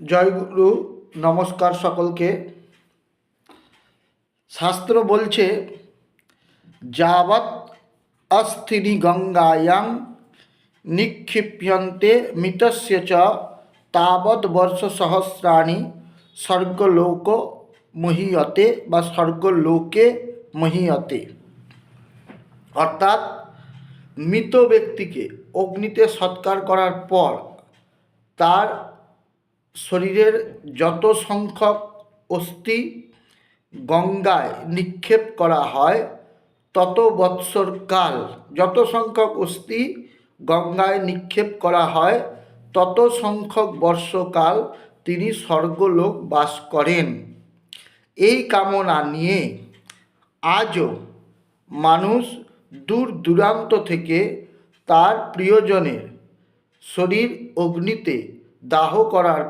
জয় গুরু, নমস্কার সকলকে। শাস্ত্র বলছে, যাবৎ অস্থিনি গঙ্গায়াং নিক্ষিপ্যন্তে মৃতস্য চ তাবৎ বর্ষ সহস্রাণি স্বর্গলোক মহীয়তে বা স্বর্গলোকে মহীয়তে। অর্থাৎ মৃত ব্যক্তিকে অগ্নিতে সৎকার করার পর তার শরীরের যত সংখ্যক অস্থি গঙ্গায় নিক্ষেপ করা হয় তত বৎসর কাল, যত সংখ্যক অস্থি গঙ্গায় নিক্ষেপ করা হয় তত সংখ্যক বর্ষকাল তিনি স্বর্গলোক বাস করেন। এই কামনা নিয়ে আজও মানুষ দূর দূরান্ত থেকে তার প্রিয়জনের শরীর অগ্নিতে দাহ করার